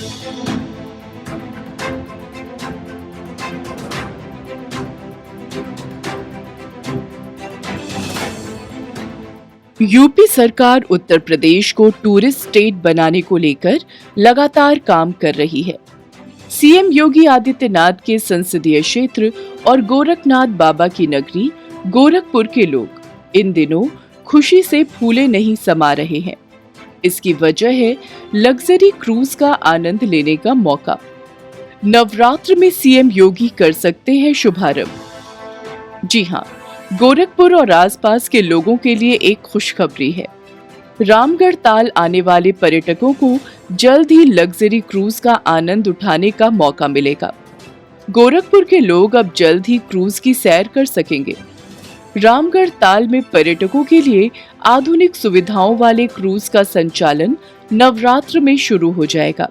UP सरकार उत्तर प्रदेश को tourist state बनाने को लेकर लगातार काम कर रही है। सीएम योगी आदित्यनाथ के संसदीय क्षेत्र और गोरखनाथ बाबा की नगरी गोरखपुर के लोग इन दिनों खुशी से फूले नहीं समा रहे हैं। इसकी वजह है लग्जरी क्रूज का आनंद लेने का मौका। नवरात्र में सीएम योगी कर सकते हैं शुभारंभ। जी हाँ, गोरखपुर और आसपास के लोगों के लिए एक खुशखबरी है। रामगढ़ ताल आने वाले पर्यटकों को जल्द ही लग्जरी क्रूज का आनंद उठाने का मौका मिलेगा। गोरखपुर के लोग अब जल्द ही क्रूज की सैर कर सकेंगे। रामगढ़ ताल में पर्यटकों के लिए आधुनिक सुविधाओं वाले क्रूज का संचालन नवरात्र में शुरू हो जाएगा।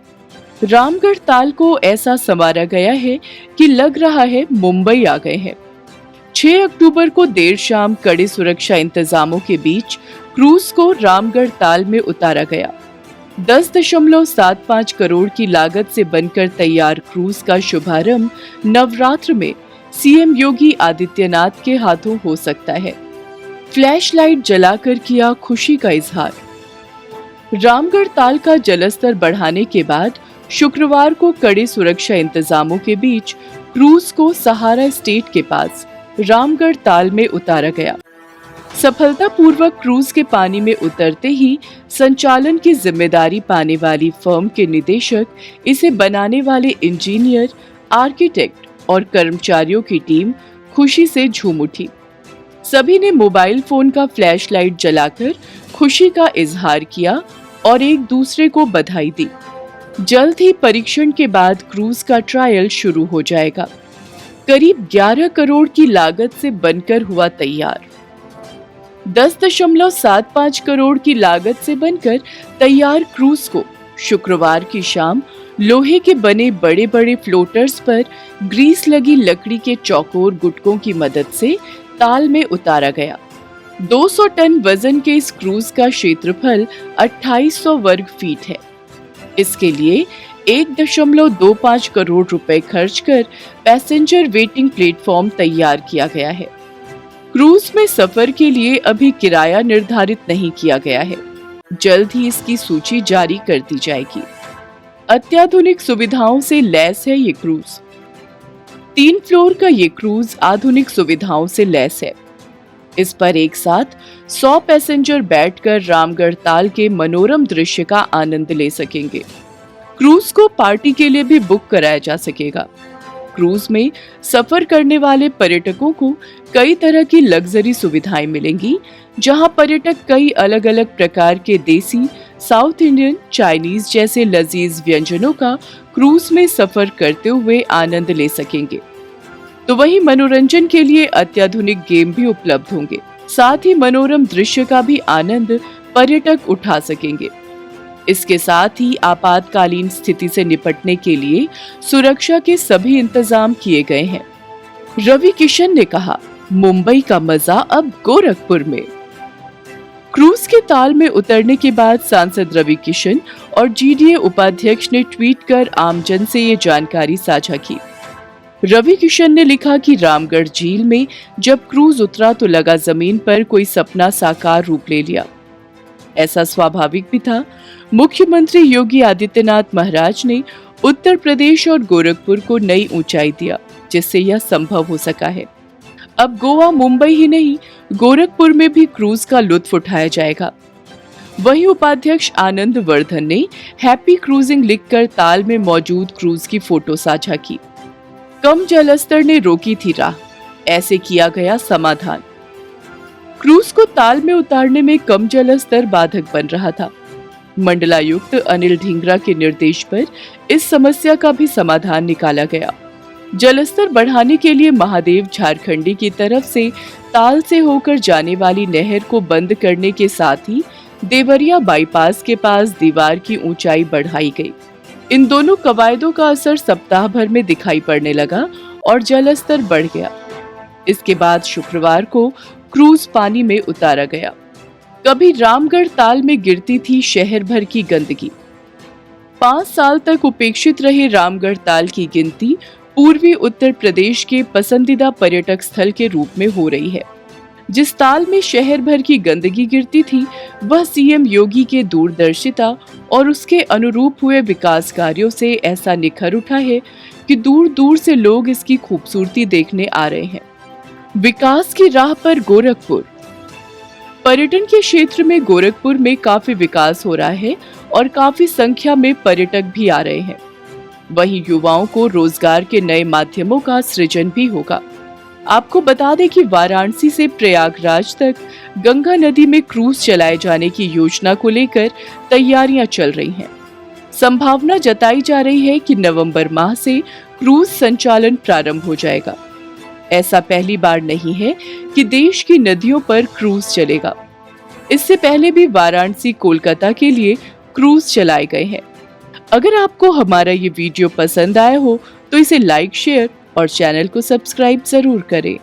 रामगढ़ ताल को ऐसा संवारा गया है कि लग रहा है मुंबई आ गए हैं। 6 अक्टूबर को देर शाम कड़े सुरक्षा इंतजामों के बीच क्रूज को रामगढ़ ताल में उतारा गया। 10.75 करोड़ की लागत से बनकर तैयार क्रूज का शुभारंभ नवरात्र में सीएम योगी आदित्यनाथ के हाथों हो सकता है। फ्लैश लाइट जलाकर किया खुशी का इजहार। रामगढ़ ताल का जलस्तर बढ़ाने के बाद शुक्रवार को कड़े सुरक्षा इंतजामों के बीच क्रूज को सहारा स्टेट के पास रामगढ़ ताल में उतारा गया। सफलतापूर्वक क्रूज के पानी में उतरते ही संचालन की जिम्मेदारी पाने वाली फर्म के निदेशक, इसे बनाने वाले इंजीनियर, आर्किटेक्ट और कर्मचारियों की टीम खुशी से झूम उठी। सभी ने मोबाइल फोन का फ्लैश लाइट जलाकर खुशी का इजहार किया और एक दूसरे को बधाई दी। जल्द ही परीक्षण के बाद क्रूज का ट्रायल शुरू हो जाएगा। करीब 11 करोड़ की लागत से बनकर हुआ तैयार। 10.75 करोड़ की लागत से बनकर तैयार क्रूज को शुक्रवार की शाम लोहे के बने बड़े बड़े फ्लोटर्स पर ग्रीस लगी लकड़ी के चौकोर गुटकों की मदद से ताल में उतारा गया। 200 टन वजन के इस क्रूज का क्षेत्रफल 2800 वर्ग फीट है। इसके लिए 1.25 करोड़ रुपए खर्च कर पैसेंजर वेटिंग प्लेटफॉर्म तैयार किया गया है। क्रूज में सफर के लिए अभी किराया निर्धारित नहीं किया गया है। जल्द ही इसकी सूची जारी कर दी जाएगी। अत्याधुनिक सुविधाओं से लैस है ये क्रूज। 3 फ्लोर का ये क्रूज आधुनिक सुविधाओं से लैस है। इस पर एक साथ 100 पैसेंजर बैठकर रामगढ़ ताल के मनोरम दृश्य का आनंद ले सकेंगे। क्रूज को पार्टी के लिए भी बुक कराया जा सकेगा। क्रूज में सफर करने वाले पर्यटकों को कई तरह की लग्जरी सुविधाएं मिलेंगी, जहां पर्यटक कई अलग अलग प्रकार के देसी, साउथ इंडियन, चाइनीज जैसे लजीज व्यंजनों का क्रूज में सफर करते हुए आनंद ले सकेंगे। तो वहीं मनोरंजन के लिए अत्याधुनिक गेम भी उपलब्ध होंगे। साथ ही मनोरम दृश्य का भी आनंद पर्यटक उठा सकेंगे। इसके साथ ही आपातकालीन स्थिति से निपटने के लिए सुरक्षा के सभी इंतजाम किए गए हैं। रवि किशन ने कहा, मुंबई का मजा अब गोरखपुर में। क्रूज के ताल में उतरने के बाद सांसद रवि किशन और जीडीए उपाध्यक्ष ने ट्वीट कर आमजन से ये जानकारी साझा की। रवि किशन ने लिखा कि रामगढ़ झील में जब क्रूज उतरा तो लगा जमीन पर कोई सपना साकार रूप ले लिया। ऐसा स्वाभाविक भी था। मुख्यमंत्री योगी आदित्यनाथ महाराज ने उत्तर प्रदेश और गोरखपुर को नई ऊंचाई दिया, जिससे यह संभव हो सका है। अब गोवा, मुंबई ही नहीं, गोरखपुर में भी क्रूज का लुत्फ उठाया जाएगा। वहीं उपाध्यक्ष आनंद वर्धन ने हैप्पी क्रूजिंग लिखकर ताल में मौजूद क्रूज की फोटो साझा की। कम जलस्तर ने रोकी थी राह, ऐसे किया गया समाधान। क्रूज को ताल में उतारने में कम जलस्तर बाधक बन रहा था। मंडलायुक्त अनिल ढींगरा के निर्देश पर इस समस्या का भी समाधान निकाला गया। जलस्तर बढ़ाने के लिए महादेव झारखंडी की तरफ से ताल से होकर जाने वाली नहर को बंद करने के साथ ही देवरिया बाईपास के पास दीवार की ऊंचाई बढ़ाई गई। इन दोनों कवायदों का असर सप्ताह भर में दिखाई पड़ने लगा और जलस्तर बढ़ गया। इसके बाद शुक्रवार को क्रूज पानी में उतारा गया। कभी रामगढ़ ताल में गिरती थी शहर भर की गंदगी। 5 साल तक उपेक्षित रहे रामगढ़ ताल की गिनती पूर्वी उत्तर प्रदेश के पसंदीदा पर्यटक स्थल के रूप में हो रही है। जिस ताल में शहर भर की गंदगी गिरती थी, वह सीएम योगी के दूरदर्शिता और उसके अनुरूप हुए विकास कार्यों से ऐसा निखर उठा है कि दूर दूर से लोग इसकी खूबसूरती देखने आ रहे हैं। विकास की राह पर गोरखपुर। पर्यटन के क्षेत्र में गोरखपुर में काफी विकास हो रहा है और काफी संख्या में पर्यटक भी आ रहे हैं। वहीं युवाओं को रोजगार के नए माध्यमों का सृजन भी होगा। आपको बता दें कि वाराणसी से प्रयागराज तक गंगा नदी में क्रूज चलाए जाने की योजना को लेकर तैयारियां चल रही हैं। संभावना जताई जा रही है कि नवंबर माह से क्रूज संचालन प्रारंभ हो जाएगा। ऐसा पहली बार नहीं है कि देश की नदियों पर क्रूज चलेगा। इससे पहले भी वाराणसी कोलकाता के लिए क्रूज चलाए गए हैं। अगर आपको हमारा ये वीडियो पसंद आया हो तो इसे लाइक, शेयर और चैनल को सब्सक्राइब जरूर करें।